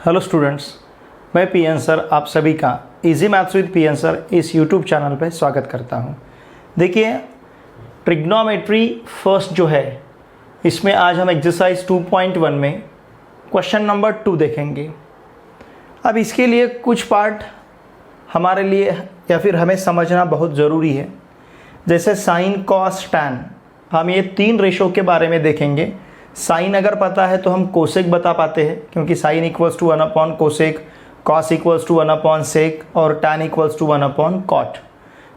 Hello students, मैं PN sir आप सभी का easy maths with PN sir इस यूट्यूब चैनल पे स्वागत करता हूँ। देखिए, ट्रिग्नोमेट्री फर्स्ट जो है, इसमें आज हम एक्सरसाइज 2.1 में क्वेश्चन नंबर 2 देखेंगे। अब इसके लिए कुछ पार्ट हमारे लिए या फिर हमें समझना बहुत ज़रूरी है, जैसे साइन कॉस टैन। हम ये 3 रेशो के बारे में देखेंगे। साइन अगर पता है तो हम कोसेक बता पाते हैं, क्योंकि sine equals to 1 cosec, cos equals to 1 sec और टैन इक्वल्स टू 1 कॉट।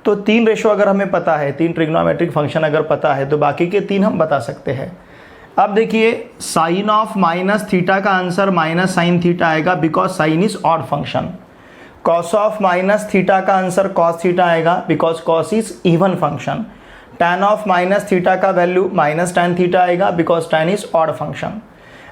तो 3 रेशो अगर हमें पता है, 3 ट्रिग्नोमेट्रिक फंक्शन अगर पता है, तो बाकी के 3 हम बता सकते हैं। अब देखिए, साइन ऑफ माइनस थीटा का आंसर माइनस साइन थीटा आएगा, because sign is odd function. Cos of minus theta का आंसर कॉस थीटा आएगा, because cos is even function. Tan of minus theta का वैल्यू माइनस टैन थीटा आएगा, because tan is odd function.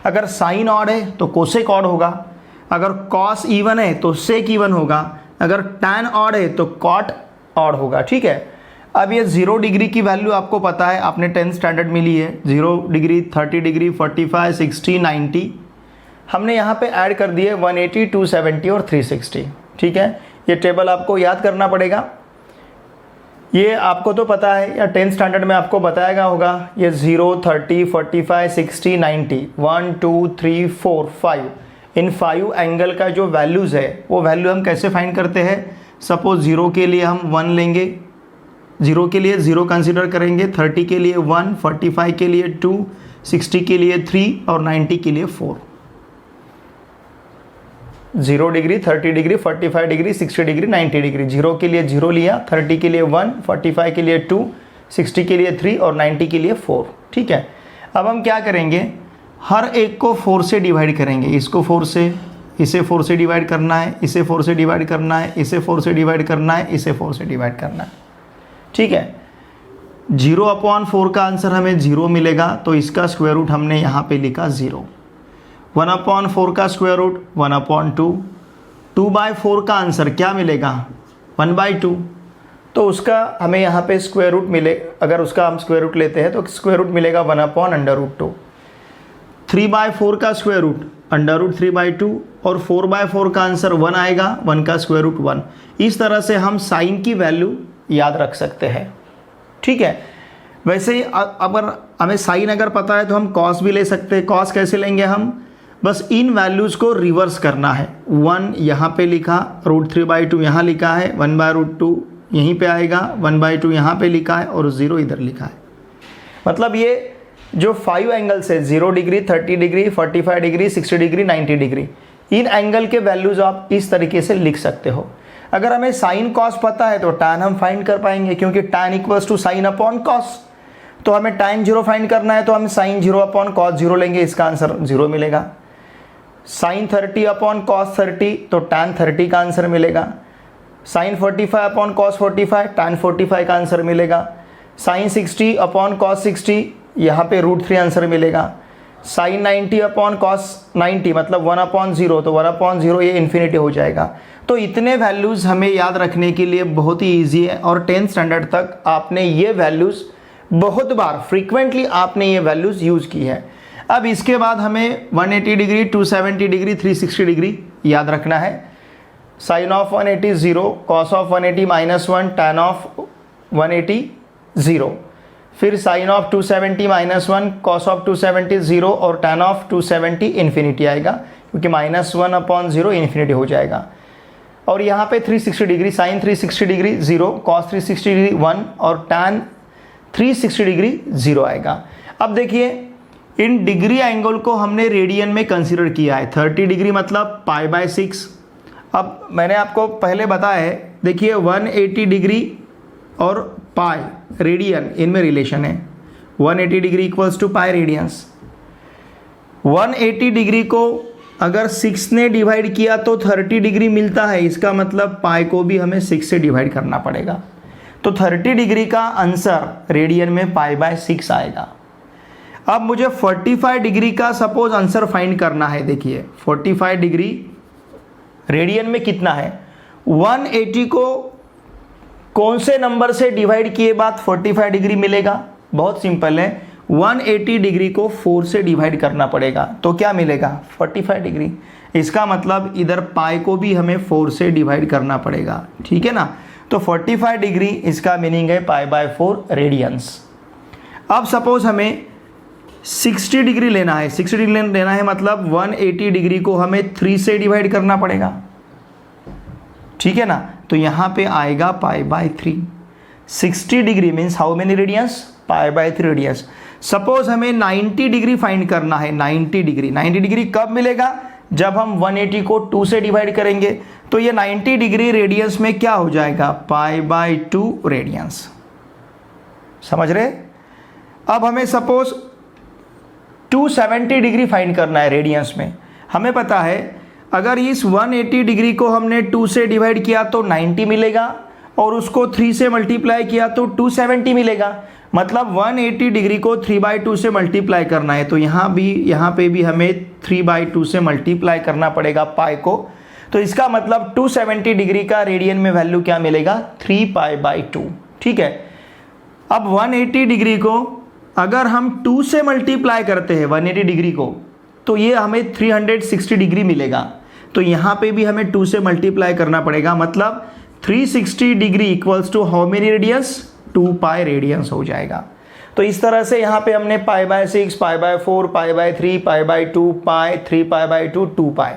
अगर sign odd है तो cosec odd होगा, अगर cos even है तो सेक इवन होगा, अगर टैन ऑड है तो कॉट ऑड होगा। ठीक है। अब ये 0 डिग्री की वैल्यू आपको पता है, आपने 10th स्टैंडर्ड मिली है। 0 डिग्री, 30 डिग्री, 45, 60, 90 हमने यहाँ पे ऐड कर दिए 180, 270 और 360। ठीक है, ये टेबल आपको याद करना पड़ेगा। ये आपको तो पता है, या 10th स्टैंडर्ड में आपको बताया होगा। ये 0, 30, 45, 60, 90, 1, 2, 3, 4, 5, इन 5 एंगल का जो वैल्यूज़ है, वो वैल्यू हम कैसे फाइंड करते हैं। सपोज 0 के लिए हम 1 लेंगे, 0 के लिए 0 कंसिडर करेंगे, 30 के लिए 1, 45 के लिए 2, 60 के लिए 3 और 90 के लिए 4। 0 degree, 30 degree, 45 degree, 60 degree, 90 degree. 0 के लिए 0 लिया, 30 के लिए 1, 45 के लिए 2, 60 के लिए 3 और 90 के लिए 4। ठीक है। अब हम क्या करेंगे, हर एक को 4 से डिवाइड करेंगे। इसको 4 से, इसे 4 से डिवाइड करना है, इसे 4 से डिवाइड करना है, इसे 4 से डिवाइड करना है, इसे 4 से डिवाइड करना है। ठीक है। 0/4 का आंसर हमें 0 मिलेगा, तो इसका स्क्वायर रूट हमने यहाँ पे लिखा 0। 1/4 का स्क्वायर रूट 1/2। 2/4 का आंसर क्या मिलेगा, 1/2। तो उसका हमें यहाँ पे स्क्वायर रूट मिले, अगर उसका हम स्क्वायर रूट लेते हैं तो स्क्वायर रूट मिलेगा 1/√2। 3/4 का स्क्वायर रूट √3/2 और 4/4 का आंसर 1 आएगा, 1 का स्क्वायर रूट 1। इस तरह से हम साइन की वैल्यू याद रख सकते हैं। ठीक है। वैसे ही अगर हमें साइन अगर पता है तो हम कॉस भी ले सकते हैं। कॉस कैसे लेंगे हम, बस इन वैल्यूज़ को रिवर्स करना है। 1 यहाँ पे लिखा, √3/2 यहाँ लिखा है, 1/√2 यहीं पे आएगा, 1/2 यहाँ पे लिखा है और 0 इधर लिखा है। मतलब ये जो 5 एंगल्स है, 0 degree, 30 degree, 45 degree, 60 degree, 90 degree, इन एंगल के वैल्यूज़ आप इस तरीके से लिख सकते हो। अगर हमें साइन कॉस पता है तो टैन हम फाइंड कर पाएंगे, क्योंकि tan equals to sine upon cos. तो हमें टैन 0 फाइंड करना है तो हम साइन 0/cos 0 लेंगे, इसका आंसर 0 मिलेगा। साइन 30/cos 30, तो टैन 30 का आंसर मिलेगा। साइन 45/cos 45, टैन 45 का आंसर मिलेगा। साइन 60/cos 60, यहाँ पे √3 आंसर मिलेगा। साइन 90/cos 90 मतलब 1/0, तो 1/0 ये इन्फिनिटी हो जाएगा। तो इतने वैल्यूज़ हमें याद रखने के लिए बहुत ही ईजी है, और 10th स्टैंडर्ड तक आपने ये वैल्यूज़ बहुत बार फ्रीक्वेंटली आपने ये वैल्यूज़ यूज़ की है। अब इसके बाद हमें 180 डिग्री, 270 डिग्री, 360 डिग्री याद रखना है। Sine of 180 0, cos of 180 -1, tan of 180 0, फिर साइन ऑफ 270 -1, कॉस ऑफ 270 0 और टैन ऑफ 270 इन्फिनिटी आएगा, क्योंकि -1/0 इन्फिनिटी हो जाएगा। और यहाँ पे 360 degree, sine 360 degree 0, cos 360 degree 1 और टैन 360 डिग्री 0 आएगा। अब देखिए, इन डिग्री एंगल को हमने रेडियन में कंसीडर किया है। 30 डिग्री मतलब π/6। अब मैंने आपको पहले बताया है, देखिए 180 डिग्री और पाई रेडियन, इनमें रिलेशन है। 180 degree equals to pi radians. 180 degree को अगर 6 ने डिवाइड किया तो 30 डिग्री मिलता है, इसका मतलब पाई को भी हमें 6 से डिवाइड करना पड़ेगा। तो 30 डिग्री का आंसर रेडियन में π/6 आएगा। अब मुझे 45 डिग्री का सपोज आंसर फाइंड करना है। देखिए 45 डिग्री रेडियन में कितना है, 180 को कौन से नंबर से डिवाइड किए बाद 45 डिग्री मिलेगा। बहुत सिंपल है, 180 डिग्री को 4 से डिवाइड करना पड़ेगा, तो क्या मिलेगा 45 डिग्री। इसका मतलब इधर पाई को भी हमें 4 से डिवाइड करना पड़ेगा, ठीक है ना। तो 45 डिग्री इसका मीनिंग है π/4 रेडियंस। अब सपोज हमें 60 डिग्री लेना है, 60 डिग्री लेना है मतलब 180 डिग्री को हमें 3 से डिवाइड करना पड़ेगा, ठीक है ना। तो यहाँ पे आएगा π/3। 60 degree means how many radians, π/3 radians. Suppose हमें 90 डिग्री फाइंड करना है, 90 डिग्री कब मिलेगा, जब हम 180 को 2 से डिवाइड करेंगे। तो ये 90 डिग्री रेडियंस में क्या हो जाएगा, π/2 रेडियंस, समझ रहे। अब हमें सपोज 270 डिग्री फाइंड करना है रेडियंस में। हमें पता है अगर इस 180 डिग्री को हमने 2 से डिवाइड किया तो 90 मिलेगा और उसको 3 से मल्टीप्लाई किया तो 270 मिलेगा। मतलब 180 डिग्री को 3/2 से मल्टीप्लाई करना है, तो यहाँ पे भी हमें 3/2 से मल्टीप्लाई करना पड़ेगा पाई को। तो इसका मतलब 270 डिग्री का रेडियन में वैल्यू क्या मिलेगा, 3π/2, ठीक है। अब 180 डिग्री को अगर हम 2 से मल्टीप्लाई करते हैं 180 डिग्री को, तो ये हमें 360 डिग्री मिलेगा। तो यहाँ पे भी हमें 2 से मल्टीप्लाई करना पड़ेगा, मतलब 360 degree equals to how many radians, 2π radians हो जाएगा। तो इस तरह से यहाँ पे हमने π/6, π/4, π/3, π/2, π, 3π/2, 2π,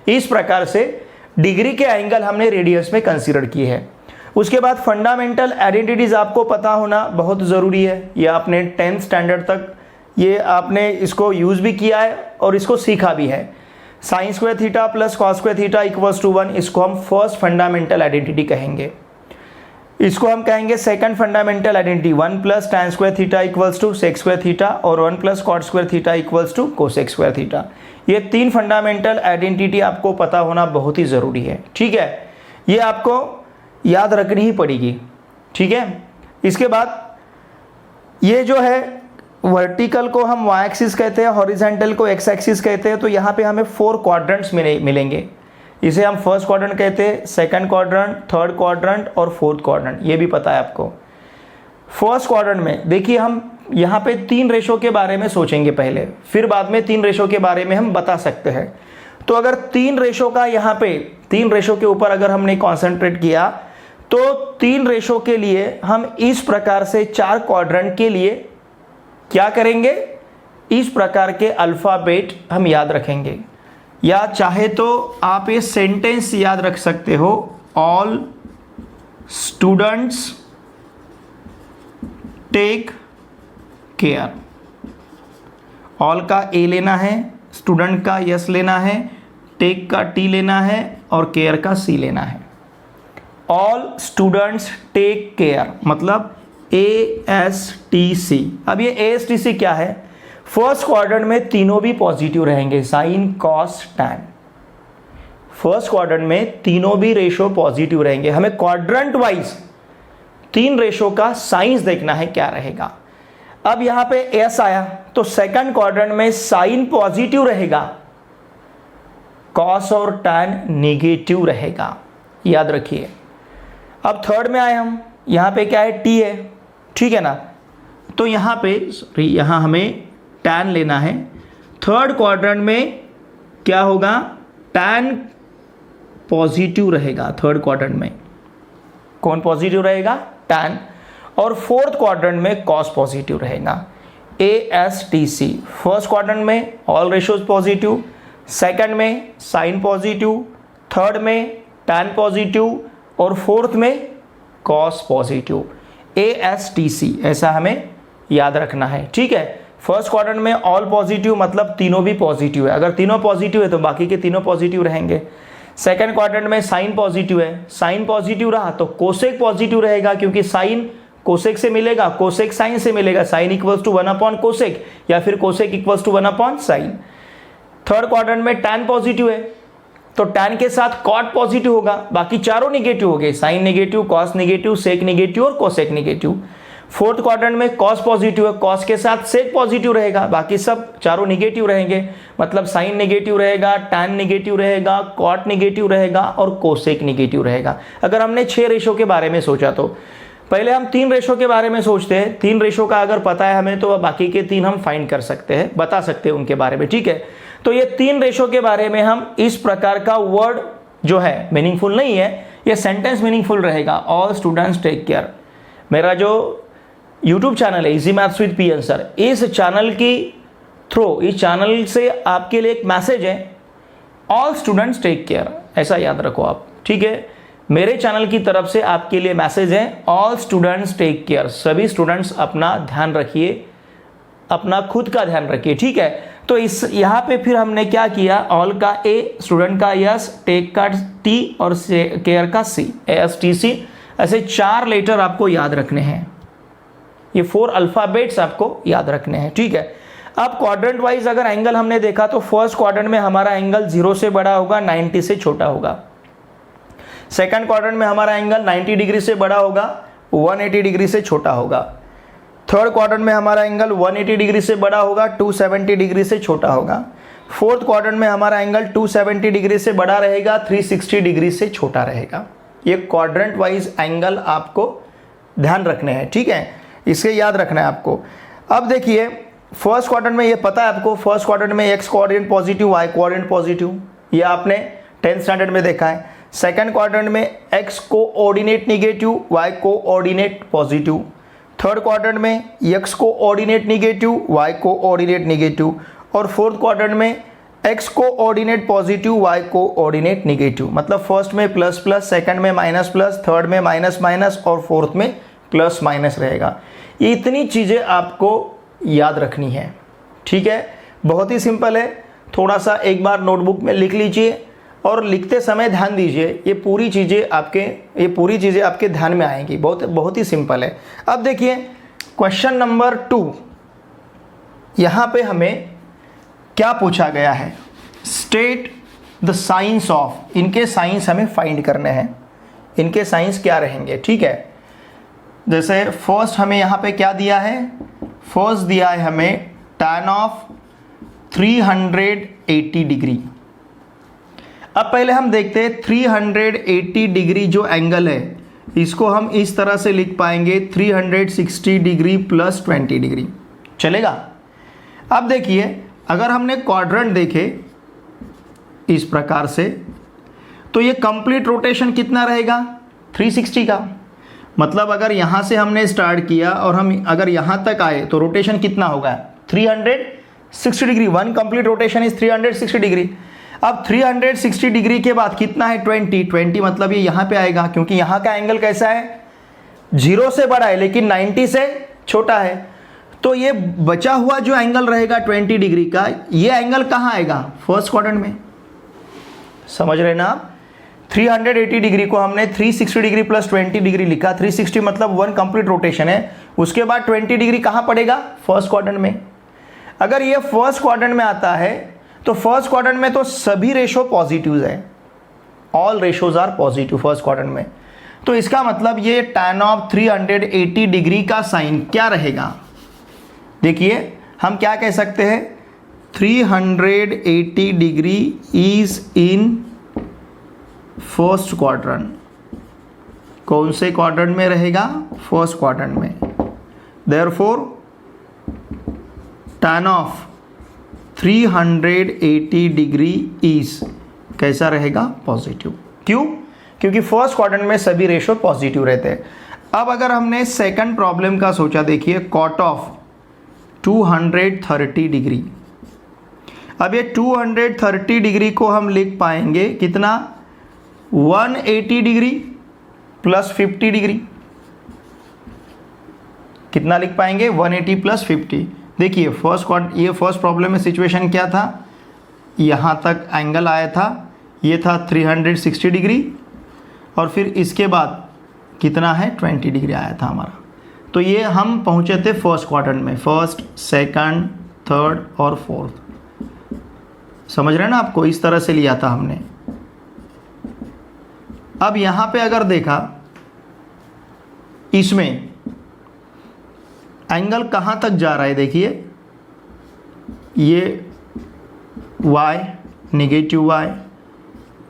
इस प्रकार से डिग्री के एंगल हमने रेडियंस में कंसीडर किए हैं। उसके बाद फंडामेंटल आइडेंटिटीज आपको पता होना बहुत ज़रूरी है। ये आपने 10th स्टैंडर्ड तक ये आपने इसको यूज़ भी किया है और इसको सीखा भी है। sin² theta plus cos² theta equals to 1, इसको हम फर्स्ट फंडामेंटल आइडेंटिटी कहेंगे। इसको हम कहेंगे second fundamental identity 1 plus tan² theta equals to sec² theta और 1 plus cot² theta equals to cosec² theta. ये 3 फंडामेंटल आइडेंटिटी आपको पता होना बहुत ही ज़रूरी है, ठीक है। ये आपको याद रखनी ही पड़ेगी, ठीक है। इसके बाद ये जो है वर्टिकल को हम y एक्सिस कहते हैं, हॉरिजॉन्टल को x एक्सिस कहते हैं। तो यहाँ पे हमें 4 क्वाड्रेंट्स मिलेंगे। इसे हम फर्स्ट क्वाड्रेंट कहते हैं, सेकंड क्वाड्रेंट, थर्ड क्वाड्रेंट और फोर्थ क्वाड्रेंट, ये भी पता है आपको। फर्स्ट क्वाड्रेंट में देखिए हम यहाँ पे 3 रेशो के बारे में सोचेंगे पहले, फिर बाद में 3 रेशो के बारे में हम बता सकते हैं। तो अगर 3 रेशो का यहाँ पे 3 रेशो के ऊपर अगर हमने कॉन्सेंट्रेट किया तो 3 रेशो के लिए हम इस प्रकार से 4 क्वाड्रेंट के लिए क्या करेंगे, इस प्रकार के अल्फ़ाबेट हम याद रखेंगे। या चाहे तो आप ये सेंटेंस याद रख सकते हो, all students take care. All का ए लेना है, स्टूडेंट का यस लेना है, टेक का टी लेना है और केयर का सी लेना है। ऑल स्टूडेंट्स टेक केयर मतलब ASTC। अब ये ASTC क्या है, फर्स्ट क्वाड्रेंट में तीनों भी पॉजिटिव रहेंगे, sine cos tan. First quadrant में तीनों भी रेशो पॉजिटिव रहेंगे। हमें क्वाड्रेंट वाइज 3 रेशो का साइंस देखना है क्या रहेगा। अब यहां पे एस आया तो सेकंड क्वाड्रेंट में साइन पॉजिटिव रहेगा, कॉस और टैन नेगेटिव रहेगा, याद रखिए। अब थर्ड में आए हम, यहां पे क्या है, टी है, ठीक है ना। तो यहां पे यहां हमें टैन लेना है। थर्ड क्वाड्रेंट में क्या होगा, टैन पॉजिटिव रहेगा। थर्ड क्वाड्रेंट में कौन पॉजिटिव रहेगा, टैन। और फोर्थ क्वाड्रेंट में कॉस पॉजिटिव रहेगा, ASTC। फर्स्ट क्वाड्रेंट में ऑल रेशियोज पॉजिटिव, सेकंड में साइन पॉजिटिव, थर्ड में टैन पॉजिटिव और फोर्थ में कॉस पॉजिटिव, ASTC। ऐसा हमें याद रखना है, ठीक है। फर्स्ट क्वाड्रेंट में ऑल पॉजिटिव मतलब तीनों भी पॉजिटिव है, अगर तीनों पॉजिटिव है तो बाकी के तीनों पॉजिटिव रहेंगे। सेकंड क्वाड्रेंट में साइन पॉजिटिव है, साइन पॉजिटिव रहा तो कोसेक पॉजिटिव रहेगा, क्योंकि साइन कोसेक से मिलेगा, कोसेक साइन से मिलेगा, साइन इक्वल्स टू 1 कोसेक या फिर cosec equals to 1 sine. Third quadrant में टैन पॉजिटिव है तो टैन के साथ कॉट पॉजिटिव होगा, बाकी चारों निगेटिव हो गए, साइन निगेटिव, कॉस निगेटिव, सेक निगेटिव और कोसेक निगेटिव। फोर्थ क्वाड्रेंट में कॉस पॉजिटिव है, कॉस के साथ सेक पॉजिटिव रहेगा, बाकी सब चारों निगेटिव रहेंगे, मतलब साइन निगेटिव रहेगा, टैन निगेटिव रहेगा, कॉट निगेटिव रहेगा और कोसेक निगेटिव रहेगा। अगर हमने 6 रेशो के बारे में सोचा तो पहले हम 3 रेशो के बारे में सोचते हैं। 3 रेशो का अगर पता है हमें तो बाकी के 3 हम फाइंड कर सकते हैं, बता सकते हैं उनके बारे में, ठीक है। तो ये 3 रेशो के बारे में हम इस प्रकार का वर्ड जो है मीनिंगफुल नहीं है, ये सेंटेंस मीनिंगफुल रहेगा। All students take care. मेरा जो यूट्यूब चैनल है easy maths with P answer, इस चैनल की थ्रू, इस चैनल से आपके लिए एक मैसेज है, ऑल स्टूडेंट्स टेक केयर, ऐसा याद रखो आप, ठीक है। मेरे चैनल की तरफ से आपके लिए मैसेज है, ऑल स्टूडेंट्स टेक केयर, सभी स्टूडेंट्स अपना ध्यान रखिए, अपना खुद का ध्यान रखिए, ठीक है। तो इस यहाँ पे फिर हमने क्या किया, ऑल का ए, स्टूडेंट का यस, टेक का टी और केयर का सी, ASTC, ऐसे 4 लेटर आपको याद रखने हैं, ये 4 अल्फाबेट्स आपको याद रखने हैं, ठीक है। अब क्वाड्रेंट वाइज अगर एंगल हमने देखा तो फर्स्ट क्वाड्रेंट में हमारा एंगल 0 से बड़ा होगा, 90 से छोटा होगा। सेकंड क्वाड्रेंट में हमारा एंगल 90 डिग्री से बड़ा होगा, 180 डिग्री से छोटा होगा। थर्ड क्वाड्रेंट में हमारा एंगल 180 डिग्री से बड़ा होगा, 270 डिग्री से छोटा होगा। फोर्थ क्वाड्रेंट में हमारा एंगल 270 डिग्री से बड़ा रहेगा, 360 डिग्री से छोटा रहेगा। ये क्वाड्रेंट वाइज एंगल आपको ध्यान रखने हैं, ठीक है, इसे याद रखना है आपको। अब देखिए फर्स्ट क्वाड्रेंट में ये पता है आपको, फर्स्ट क्वाड्रेंट में X coordinate positive, Y coordinate positive, ये आपने 10th स्टैंडर्ड में देखा है। सेकंड क्वाड्रेंट में X coordinate negative, Y coordinate positive. Third quadrant में X coordinate negative, Y coordinate negative. और फोर्थ क्वाड्रेंट में X coordinate positive, Y coordinate negative. मतलब फर्स्ट में प्लस प्लस, सेकंड में माइनस प्लस, थर्ड में minus minus और fourth में plus minus रहेगा। ये इतनी चीज़ें आपको याद रखनी है, ठीक है, बहुत ही सिंपल है। थोड़ा सा एक बार नोटबुक में लिख लीजिए और लिखते समय ध्यान दीजिए, ये पूरी चीज़ें आपके ध्यान में आएंगी, बहुत ही सिंपल है। अब देखिए क्वेश्चन नंबर 2, यहाँ पे हमें क्या पूछा गया है, स्टेट द साइंस ऑफ, इनके साइंस हमें फाइंड करने हैं, इनके साइंस क्या रहेंगे, ठीक है। जैसे फर्स्ट हमें यहाँ पे क्या दिया है, फर्स्ट दिया है हमें tan ऑफ 380 डिग्री। अब पहले हम देखते हैं 380 डिग्री जो एंगल है इसको हम इस तरह से लिख पाएंगे 360 डिग्री प्लस 20 डिग्री, चलेगा। अब देखिए अगर हमने क्वाड्रेंट देखे इस प्रकार से तो ये कंप्लीट रोटेशन कितना रहेगा, 360 का। मतलब अगर यहाँ से हमने स्टार्ट किया और हम अगर यहाँ तक आए तो रोटेशन कितना होगा, 360 degree. One complete rotation is 360 degree. अब 360 डिग्री के बाद कितना है, 20 मतलब ये यहाँ पे आएगा, क्योंकि यहाँ का एंगल कैसा है, 0 से बड़ा है लेकिन 90 से छोटा है। तो ये बचा हुआ जो एंगल रहेगा 20 डिग्री का, ये एंगल कहाँ आएगा, फर्स्ट क्वाड्रेंट में। समझ रहे ना आप, 380 डिग्री को हमने 360 डिग्री प्लस 20 डिग्री लिखा। 360 मतलब वन कंप्लीट रोटेशन है, उसके बाद 20 डिग्री कहाँ पड़ेगा, फर्स्ट क्वाड्रेंट में। अगर ये फर्स्ट क्वाड्रेंट में आता है तो फर्स्ट क्वाड्रेंट में तो सभी रेशो पॉजिटिव है, all ratios are positive first quadrant में। तो इसका मतलब ये tan ऑफ 380 डिग्री का साइन क्या रहेगा, देखिए हम क्या कह सकते हैं, 380 degree is in first quadrant. कौन से क्वाड्रेंट में रहेगा, फर्स्ट क्वाड्रेंट में। Therefore tan of 380 degree is कैसा रहेगा, पॉजिटिव। क्यों, क्योंकि फर्स्ट क्वाड्रेंट में सभी रेशो पॉजिटिव रहते हैं। अब अगर हमने सेकंड प्रॉब्लम का सोचा, देखिए कॉट ऑफ 230 डिग्री। अब ये 230 डिग्री को हम लिख पाएंगे कितना, 180 डिग्री प्लस 50 डिग्री। कितना लिख पाएंगे, 180 प्लस 50। देखिए ये फर्स्ट प्रॉब्लम में सिचुएशन क्या था, यहाँ तक एंगल आया था, ये था 360 डिग्री और फिर इसके बाद कितना है, 20 डिग्री आया था हमारा। तो ये हम पहुँचे थे फर्स्ट क्वाड्रेंट में, फर्स्ट, सेकंड, थर्ड और फोर्थ। समझ रहे हैं ना आपको, इस तरह से लिया था हमने। अब यहाँ पे अगर देखा, इसमें एंगल कहाँ तक जा रहा है, देखिए ये y, negative y,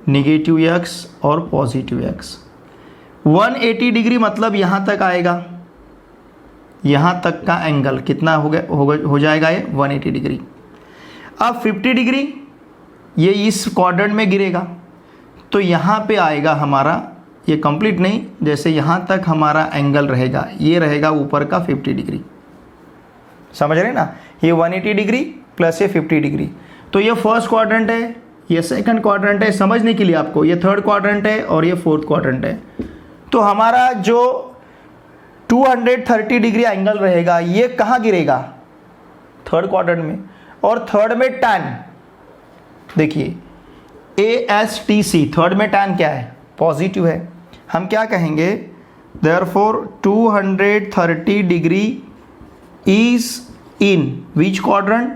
negative x और पॉजिटिव x। 180 डिग्री मतलब यहाँ तक आएगा, यहाँ तक का एंगल कितना हो जाएगा, ये 180 डिग्री। अब 50 डिग्री ये इस क्वाड्रेंट में गिरेगा, तो यहाँ पे आएगा हमारा, ये कंप्लीट नहीं, जैसे यहाँ तक हमारा एंगल रहेगा, ये रहेगा ऊपर का 50 डिग्री, समझ रहे ना, ये 180 डिग्री प्लस ये 50 डिग्री। तो ये फर्स्ट क्वाड्रेंट है, ये सेकंड क्वाड्रेंट है, समझने के लिए आपको, ये थर्ड क्वाड्रेंट है और ये फोर्थ क्वाड्रेंट है। तो हमारा जो 230 डिग्री एंगल रहेगा ये कहाँ गिरेगा, थर्ड क्वाड्रेंट में। और थर्ड में टैन, देखिए ASTC, थर्ड में टैन क्या है, पॉजिटिव है। हम क्या कहेंगे, therefore 230 degree is in which quadrant,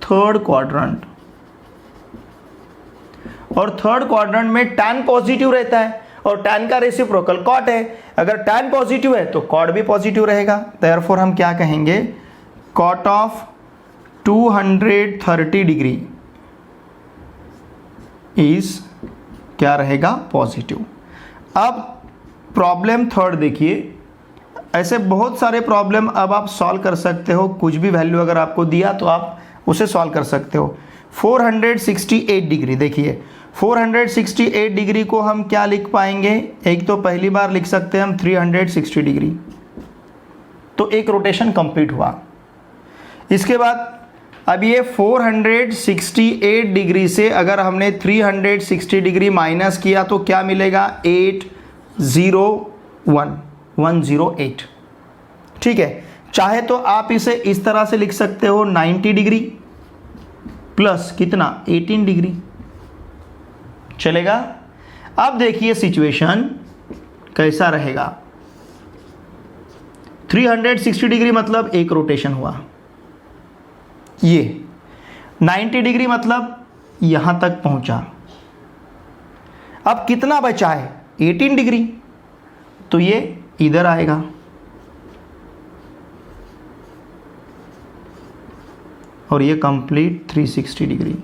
third quadrant. और थर्ड क्वाड्रेंट में टैन पॉजिटिव रहता है और टैन का रेसिप्रोकल कॉट है, अगर टैन पॉजिटिव है तो कॉट भी पॉजिटिव रहेगा। देयरफॉर हम क्या कहेंगे, कॉट ऑफ 230 डिग्री इज क्या रहेगा, पॉजिटिव। अब प्रॉब्लम थर्ड देखिए, ऐसे बहुत सारे प्रॉब्लम अब आप सॉल्व कर सकते हो, कुछ भी वैल्यू अगर आपको दिया तो आप उसे सॉल्व कर सकते हो। 468 डिग्री, देखिए 468 डिग्री को हम क्या लिख पाएंगे, एक तो पहली बार लिख सकते हैं हम 360 डिग्री, तो एक रोटेशन कंप्लीट हुआ। इसके बाद अब ये 468 डिग्री से अगर हमने 360 डिग्री माइनस किया तो क्या मिलेगा, 801 ठीक है। चाहे तो आप इसे इस तरह से लिख सकते हो, 90 डिग्री प्लस कितना, 18 डिग्री, चलेगा। अब देखिए सिचुएशन कैसा रहेगा, 360 डिग्री मतलब एक रोटेशन हुआ, ये 90 डिग्री मतलब यहां तक पहुंचा। अब कितना बचा है, 18 डिग्री, तो ये इधर आएगा, और ये कंप्लीट 360 डिग्री।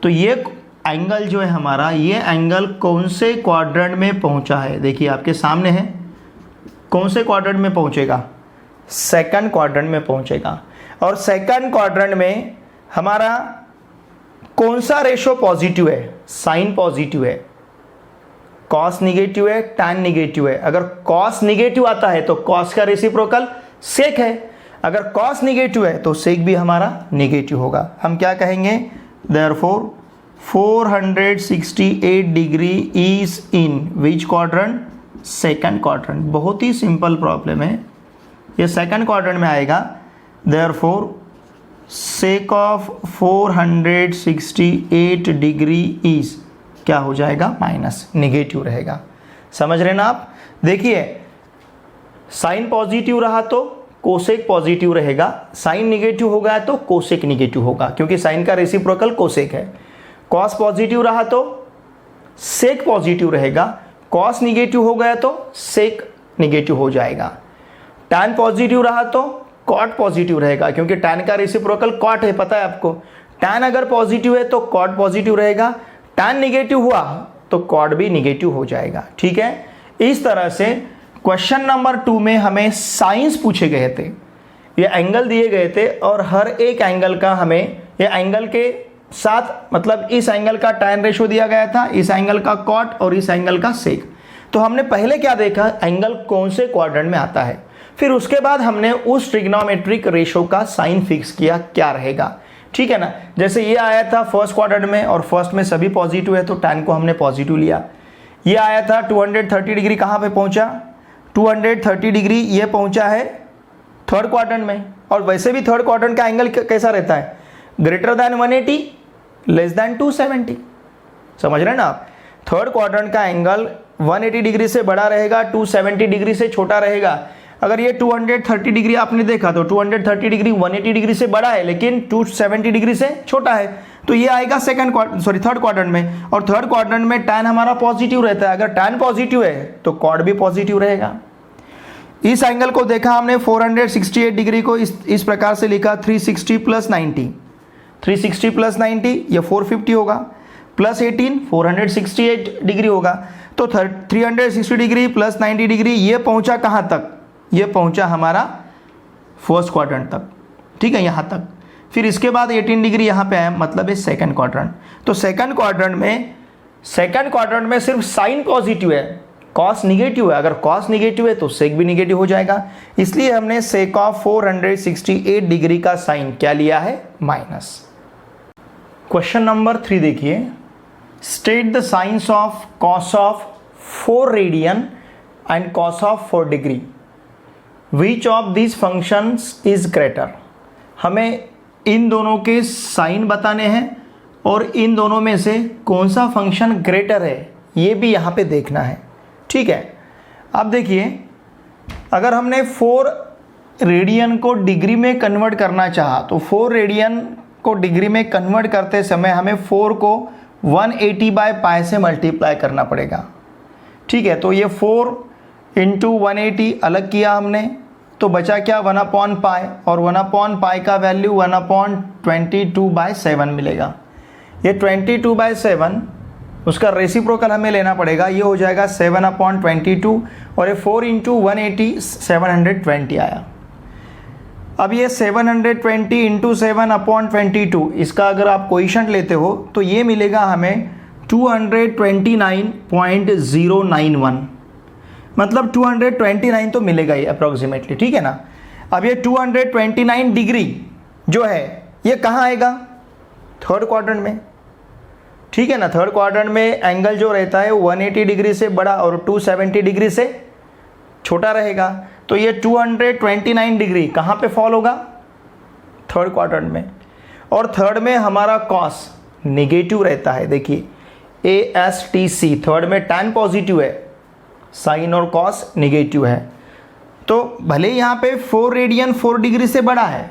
तो ये एंगल जो है हमारा, ये एंगल कौन से क्वाड्रेंट में पहुंचा है, देखिए आपके सामने है, कौन से क्वाड्रेंट में पहुंचेगा, सेकंड क्वाड्रेंट में पहुंचेगा। और सेकंड क्वाड्रेंट में हमारा कौन सा रेशो पॉजिटिव है, साइन पॉजिटिव है, कॉस निगेटिव है, टैन निगेटिव है। अगर कॉस निगेटिव आता है तो कॉस का रेसिप्रोकल सेक है, अगर कॉस निगेटिव है तो सेक भी हमारा निगेटिव होगा। हम क्या कहेंगे, therefore 468 degree is in which quadrant, second quadrant. बहुत ही सिंपल प्रॉब्लम है, ये सेकंड क्वाड्रेंट में आएगा। Therefore sake of 468 degree is क्या हो जाएगा, माइनस, निगेटिव रहेगा। समझ रहे ना आप, देखिए साइन पॉजिटिव रहा तो कोसेक पॉजिटिव रहेगा, साइन निगेटिव हो गया तो कोसेक निगेटिव होगा, क्योंकि साइन का रेसिप्रोकल कोसेक है। कॉस पॉजिटिव रहा तो सेक पॉजिटिव रहेगा, कॉस निगेटिव हो गया तो सेक निगेटिव हो जाएगा। टैन पॉजिटिव रहा तो कॉट पॉजिटिव रहेगा, क्योंकि टैन का रेसिप्रोकल कॉट है, पता है आपको। टैन अगर पॉजिटिव है तो कॉट पॉजिटिव रहेगा, टैन निगेटिव हुआ तो कॉट भी निगेटिव हो जाएगा, ठीक है। इस तरह से क्वेश्चन नंबर 2 में हमें साइंस पूछे गए थे, ये एंगल दिए गए थे और हर एक एंगल का हमें, ये एंगल के साथ मतलब इस एंगल का टैन रेशो दिया गया था, इस एंगल का कॉट और इस एंगल का सेक। तो हमने पहले क्या देखा, एंगल कौन से क्वाड्रेंट में आता है, फिर उसके बाद हमने उस ट्रिग्नोमेट्रिक रेशो का साइन फिक्स किया क्या रहेगा, ठीक है ना। जैसे ये आया था फर्स्ट क्वाड्रेंट में और फर्स्ट में सभी पॉजिटिव है तो टैन को हमने पॉजिटिव लिया। ये आया था 230 डिग्री, कहाँ पे पहुंचा, 230 डिग्री ये पहुंचा है थर्ड क्वाड्रेंट में। और वैसे भी थर्ड क्वाड्रेंट का एंगल कैसा रहता है, ग्रेटर दैन 180 लेस दैन 270, समझ रहे हैं ना आप। थर्ड क्वाड्रेंट का एंगल 180 डिग्री से बड़ा रहेगा, 270 डिग्री से छोटा रहेगा। अगर ये 230 डिग्री आपने देखा तो 230 डिग्री 180 डिग्री से बड़ा है, लेकिन 270 डिग्री से छोटा है, तो ये आएगा थर्ड क्वाड्रेंट में। और थर्ड क्वाड्रेंट में टैन हमारा पॉजिटिव रहता है, अगर टैन पॉजिटिव है तो कॉट भी पॉजिटिव रहेगा। इस एंगल को देखा हमने 468 डिग्री को इस प्रकार से लिखा, 360 प्लस 90, 360 प्लस 90 ये 450 होगा, प्लस 18 468 डिग्री होगा। तो 360 डिग्री प्लस 90 डिग्री ये पहुंचा कहाँ तक, ये पहुंचा हमारा फर्स्ट क्वाड्रेंट तक, ठीक है, यहाँ तक। फिर इसके बाद 18 डिग्री यहाँ पे आया, मतलब है सेकंड क्वाड्रेंट। तो सेकंड क्वाड्रेंट में सिर्फ साइन पॉजिटिव है, कॉस निगेटिव है। अगर कॉस निगेटिव है तो सेक भी निगेटिव हो जाएगा, इसलिए हमने सेक ऑफ 468 डिग्री का साइन क्या लिया है, माइनस। क्वेश्चन नंबर 3 देखिए, state the science of cos of 4 radian and cos of 4 degree, which of this functions is greater. हमें इन दोनों के साइन बताने हैं और इन दोनों में से कौन सा फंक्शन ग्रेटर है ये भी यहाँ पे देखना है, ठीक है। अब देखिए, अगर हमने 4 रेडियन को डिग्री में कन्वर्ट करना चाहा तो 4 रेडियन को डिग्री में कन्वर्ट करते समय हमें 4 को 180/π से मल्टीप्लाई करना पड़ेगा, ठीक है। तो ये 4 इंटू 180 अलग किया हमने, तो बचा क्या, 1/π, और 1/π का वैल्यू 1/22/7 मिलेगा। ये 22/7 उसका रेसिप्रोकल हमें लेना पड़ेगा, ये हो जाएगा 7/22, और ये 4 इंटू 180 720 आया। अब ये 720 इंटू 7/22, इसका अगर आप कोएफिशिएंट लेते हो तो ये मिलेगा हमें 229.091, मतलब 229 तो मिलेगा ही अप्रोक्सीमेटली, ठीक है ना। अब ये 229 डिग्री जो है ये कहाँ आएगा, थर्ड क्वाड्रेंट में, ठीक है ना। थर्ड क्वाड्रेंट में एंगल जो रहता है 180 डिग्री से बड़ा और 270 डिग्री से छोटा रहेगा, तो ये 229 डिग्री कहाँ पे फॉल होगा, थर्ड क्वाड्रेंट में। और थर्ड में हमारा कॉस नेगेटिव रहता है, देखिए ASTC, थर्ड में tan पॉजिटिव है, साइन और कॉस नेगेटिव है। तो भले यहाँ पे 4 रेडियन 4 डिग्री से बड़ा है,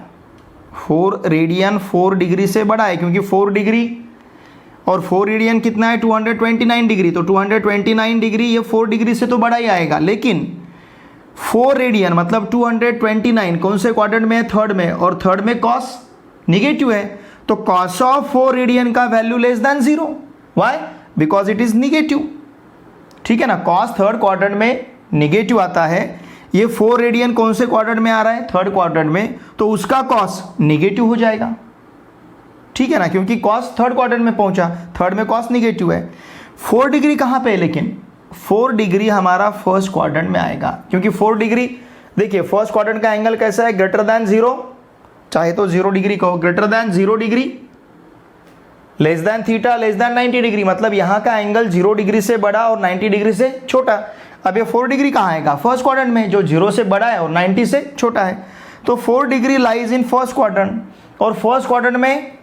4 रेडियन 4 डिग्री से बड़ा है, क्योंकि 4 डिग्री और 4 रेडियन कितना है, 229 डिग्री, तो 229 डिग्री ये 4 डिग्री से तो बड़ा ही आएगा। लेकिन 4 रेडियन मतलब 229 कौन से क्वाड्रेंट में है, थर्ड में, और थर्ड में कॉस निगेटिव है, तो कॉस ऑफ 4 रेडियन का value less than 0। Why, because it is negative, ठीक है ना। कॉस थर्ड क्वाड्रेंट में निगेटिव आता है, ये 4 रेडियन कौन से क्वाड्रेंट में आ रहा है, थर्ड क्वाड्रेंट में, तो उसका कॉस निगेटिव हो जाएगा, ठीक है ना, क्योंकि कॉस थर्ड क्वाड्रेंट में पहुंचा, थर्ड में कॉस निगेटिव है। 4 डिग्री कहाँ पे है, लेकिन 4 डिग्री हमारा फर्स्ट क्वाड्रेंट में आएगा, क्योंकि 4 डिग्री देखिए फर्स्ट क्वाड्रेंट का एंगल कैसा है, ग्रेटर देन 0, चाहे तो 0 डिग्री कहो, greater than 0 degree, less than theta, less than 90 degree, मतलब यहाँ का एंगल 0 डिग्री से बड़ा और 90 डिग्री से छोटा। अब ये 4 डिग्री कहाँ आएगा, फर्स्ट क्वाड्रेंट में, जो 0 से बड़ा है और 90 से छोटा है। तो 4 degree lies in first quadrant, और फर्स्ट क्वाड्रेंट में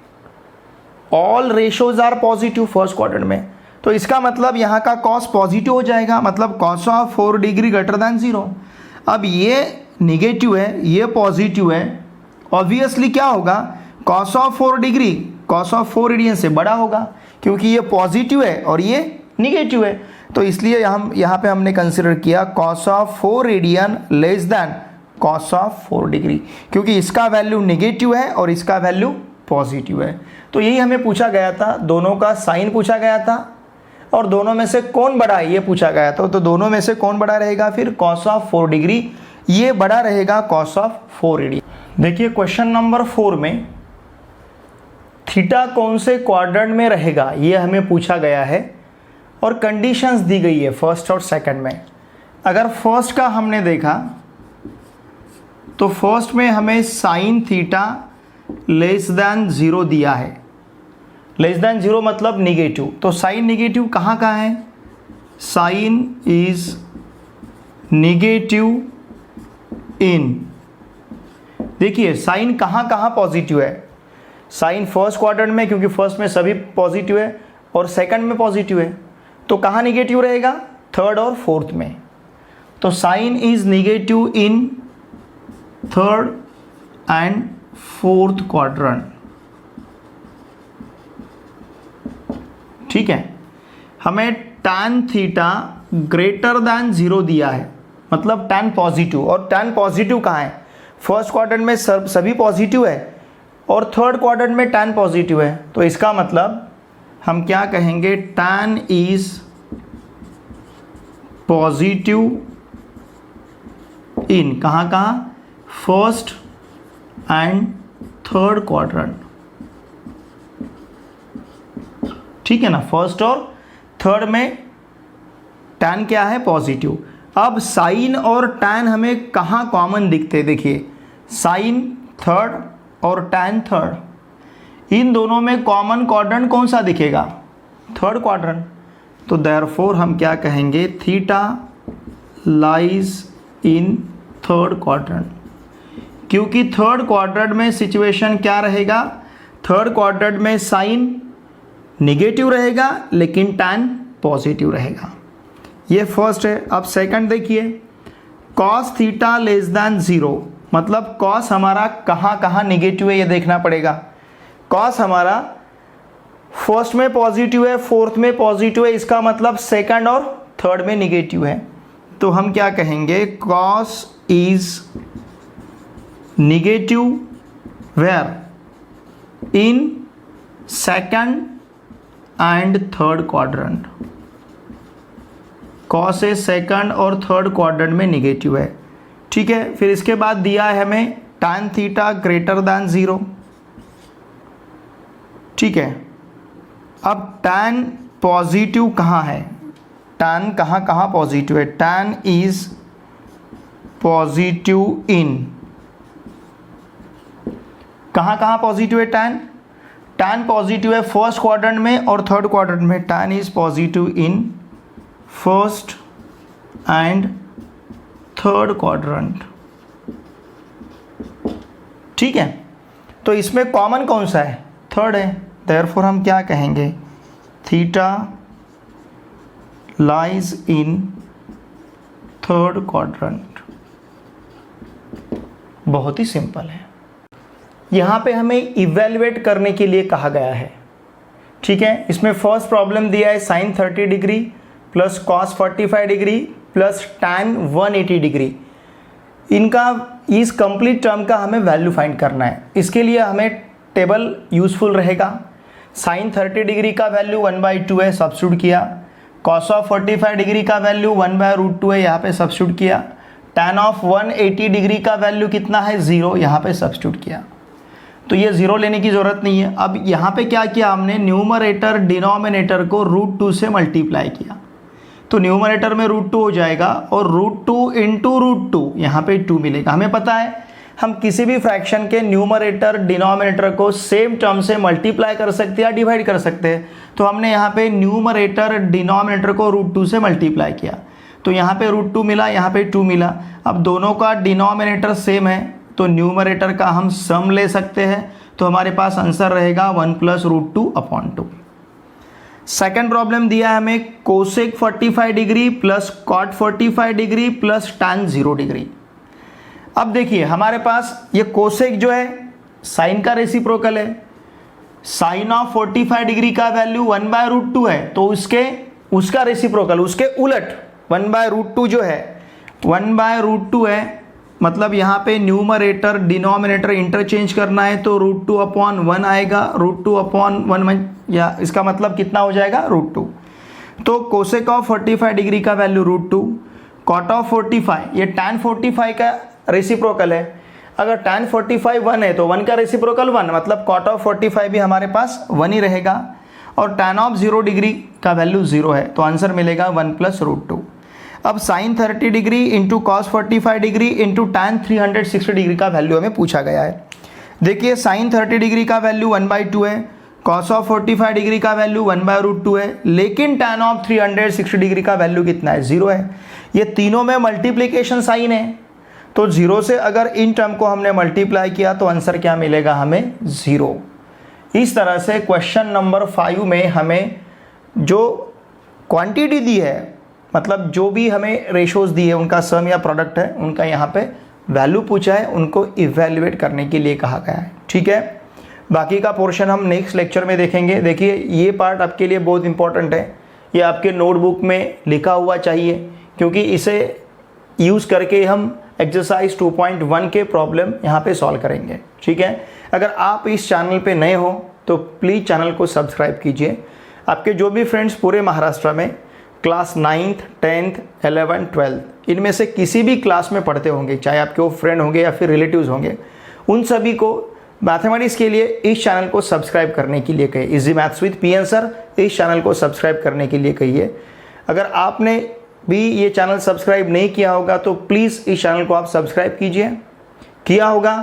all ratios are positive first quadrant में, तो इसका मतलब यहाँ का कॉस पॉजिटिव हो जाएगा, मतलब cos of 4 degree greater than 0। अब ये निगेटिव है, ये पॉजिटिव है, ऑब्वियसली क्या होगा, cos of 4 degree cos of 4 radian से बड़ा होगा, क्योंकि ये पॉजिटिव है और ये निगेटिव है। तो इसलिए हम यहाँ पे हमने कंसिडर किया cos of 4 radian less than cos of 4 degree, क्योंकि इसका वैल्यू निगेटिव है और इसका वैल्यू पॉजिटिव है। तो यही हमें पूछा गया था, दोनों का साइन पूछा गया था और दोनों में से कौन बड़ा है ये पूछा गया था। तो दोनों में से कौन बड़ा रहेगा, फिर कॉस ऑफ 4 डिग्री ये बड़ा रहेगा कॉस ऑफ 4 रेडियन। देखिए क्वेश्चन नंबर 4 में थीटा कौन से क्वाड्रेंट में रहेगा ये हमें पूछा गया है और कंडीशंस दी गई है फर्स्ट और सेकंड में। अगर फर्स्ट का हमने देखा तो फर्स्ट में हमें साइन थीटा लेस देन 0 दिया है, लेस देन 0 मतलब निगेटिव, तो साइन निगेटिव कहाँ का है, साइन इज निगेटिव इन, देखिए साइन कहाँ कहाँ पॉजिटिव है, साइन फर्स्ट क्वाड्रेंट में क्योंकि फर्स्ट में सभी पॉजिटिव है और सेकंड में पॉजिटिव है, तो कहाँ निगेटिव रहेगा, थर्ड और फोर्थ में। तो sine is negative in third and fourth quadrant, ठीक है। हमें tan थीटा ग्रेटर देन 0 दिया है, मतलब tan पॉजिटिव, और tan पॉजिटिव कहाँ है, फर्स्ट क्वाड्रेंट में सभी पॉजिटिव है और थर्ड क्वाड्रेंट में tan पॉजिटिव है। तो इसका मतलब हम क्या कहेंगे, tan इज पॉजिटिव इन कहाँ कहाँ, फर्स्ट एंड थर्ड क्वाड्रेंट, ठीक है ना। फर्स्ट और थर्ड में tan क्या है, पॉजिटिव। अब साइन और tan हमें कहाँ कॉमन दिखते हैं, देखिए साइन थर्ड और tan थर्ड, इन दोनों में कॉमन क्वाड्रेंट कौन सा दिखेगा, थर्ड क्वाड्रेंट। तो देयरफॉर हम क्या कहेंगे, theta lies in third quadrant, क्योंकि थर्ड क्वाड्रेंट में सिचुएशन क्या रहेगा, थर्ड क्वाड्रेंट में साइन निगेटिव रहेगा लेकिन tan पॉजिटिव रहेगा। ये फर्स्ट है। अब सेकंड देखिए, cos थीटा लेस दैन 0, मतलब cos हमारा कहाँ कहाँ निगेटिव है ये देखना पड़ेगा। cos हमारा फर्स्ट में पॉजिटिव है, फोर्थ में पॉजिटिव है, इसका मतलब सेकंड और थर्ड में निगेटिव है। तो हम क्या कहेंगे, cos is negative where in second and third quadrant. cos ए सेकंड और थर्ड क्वाड्रेंट में निगेटिव है, ठीक है। फिर इसके बाद दिया है हमें tan थीटा ग्रेटर दैन 0, ठीक है। अब tan पॉजिटिव कहाँ है, tan कहाँ कहाँ पॉजिटिव है, tan इज पॉजिटिव इन, कहाँ कहाँ पॉजिटिव है tan पॉजिटिव है फर्स्ट क्वाड्रेंट में और थर्ड क्वाड्रेंट में, tan is positive in first and third quadrant, ठीक है। तो इसमें कॉमन कौन सा है, थर्ड है। देयरफॉर हम क्या कहेंगे, theta lies in third quadrant. बहुत ही सिंपल है। यहाँ पे हमें इवेल्युएट करने के लिए कहा गया है, ठीक है। इसमें फर्स्ट प्रॉब्लम दिया है sine 30 degree plus cos 45 degree plus tan 180 degree, इनका इस कंप्लीट टर्म का हमें वैल्यू फाइंड करना है। इसके लिए हमें टेबल यूजफुल रहेगा। साइन 30 डिग्री का वैल्यू 1/2 है, सब्स्टिट्यूट किया। कॉस ऑफ 45 डिग्री का वैल्यू 1/√2 है, यहाँ पे सब्स्टिट्यूट किया। tan ऑफ 180 डिग्री का वैल्यू कितना है, 0, यहाँ पे सब्स्टिट्यूट किया। तो ये 0 लेने की ज़रूरत नहीं है। अब यहाँ पे क्या किया हमने, न्यूमरेटर डिनोमिनेटर को √2 से मल्टीप्लाई किया, तो न्यूमरेटर में √2 हो जाएगा और √2 इंटू √2, यहाँ पे 2 मिलेगा। हमें पता है हम किसी भी फ्रैक्शन के न्यूमरेटर डिनोमिनेटर को सेम टर्म से मल्टीप्लाई कर सकते हैं या डिवाइड कर सकते हैं। तो हमने यहाँ पे न्यूमरेटर डिनोमिनेटर को √2 से मल्टीप्लाई किया, तो यहाँ पे √2 मिला, यहाँ पे 2 मिला। अब दोनों का डिनोमिनेटर सेम है तो न्यूमरेटर का हम सम ले सकते हैं, तो हमारे पास आंसर रहेगा 1 + √2/2। सेकेंड प्रॉब्लम दिया है हमें cosec 45 degree plus cot 45 degree plus tan 0 degree. अब देखिए हमारे पास ये कोसेक जो है साइन का रेसिप्रोकल है, साइन ऑफ 45 डिग्री का वैल्यू 1/√2 है, तो उसका रेसिप्रोकल उसके उलट 1/√2 जो है 1/√2 है, मतलब यहाँ पे न्यूमरेटर डिनोमिनेटर इंटरचेंज करना है तो √2/1 आएगा, √2/1 या इसका मतलब कितना हो जाएगा, √2। तो कोसेक ऑफ 45 डिग्री का वैल्यू √2, कॉट ऑफ 45 ये tan 45 का रेसिप्रोकल है। अगर tan 45 1 है तो 1 का रेसिप्रोकल 1, मतलब कॉट ऑफ 45 भी हमारे पास 1 ही रहेगा। और tan ऑफ 0 डिग्री का वैल्यू 0 है, तो आंसर मिलेगा 1 + √2। अब sine 30 degree into cos 45 degree into tan 360 degree का वैल्यू हमें पूछा गया है। देखिए साइन 30 डिग्री का वैल्यू 1/2 है, कॉस ऑफ 45 डिग्री का वैल्यू 1/√2 है, लेकिन tan ऑफ 360 डिग्री का वैल्यू कितना है, 0 है। ये तीनों में मल्टीप्लिकेशन साइन है, तो 0 से अगर इन टर्म को हमने मल्टीप्लाई किया तो आंसर क्या मिलेगा हमें, 0। इस तरह से क्वेश्चन नंबर 5 में हमें जो क्वांटिटी दी है, मतलब जो भी हमें रेशोज दी है उनका सम या प्रोडक्ट है, उनका यहाँ पे वैल्यू पूछा है, उनको इवेल्युएट करने के लिए कहा गया है, ठीक है। बाकी का पोर्शन हम नेक्स्ट लेक्चर में देखेंगे। देखिए ये पार्ट आपके लिए बहुत इंपॉर्टेंट है, ये आपके नोटबुक में लिखा हुआ चाहिए, क्योंकि इसे यूज़ करके हम एक्सरसाइज 2.1 के प्रॉब्लम यहाँ पे सॉल्व करेंगे, ठीक है। अगर आप इस चैनल पे नए हो तो प्लीज़ चैनल को सब्सक्राइब कीजिए। आपके जो भी फ्रेंड्स पूरे महाराष्ट्र में class 9th 10th 11th 12th इनमें से किसी भी क्लास में पढ़ते होंगे, चाहे आपके वो फ्रेंड होंगे या फिर रिलेटिव्स होंगे, उन सभी को मैथमेटिक्स के लिए इस चैनल को सब्सक्राइब करने के लिए कहिए। Easy maths with PN sir, इस चैनल को सब्सक्राइब करने के लिए कहिए। अगर आपने भी ये चैनल सब्सक्राइब नहीं किया होगा तो प्लीज़ इस चैनल को आप सब्सक्राइब कीजिए। किया होगा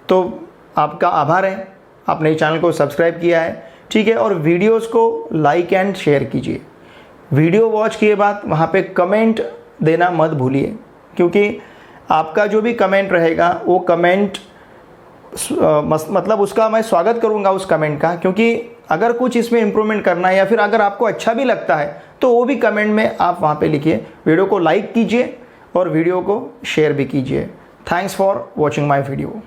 तो आपका आभार है, आपने इस चैनल को सब्सक्राइब किया है, ठीक है। और वीडियोस को लाइक एंड शेयर कीजिए। वीडियो वॉच किए बाद वहाँ पे कमेंट देना मत भूलिए, क्योंकि आपका जो भी कमेंट रहेगा वो कमेंट मतलब उसका मैं स्वागत करूंगा उस कमेंट का, क्योंकि अगर कुछ इसमें इम्प्रूवमेंट करना है या फिर अगर आपको अच्छा भी लगता है तो वो भी कमेंट में आप वहाँ पे लिखिए। वीडियो को लाइक कीजिए और वीडियो को शेयर भी कीजिए। Thanks for watching my video.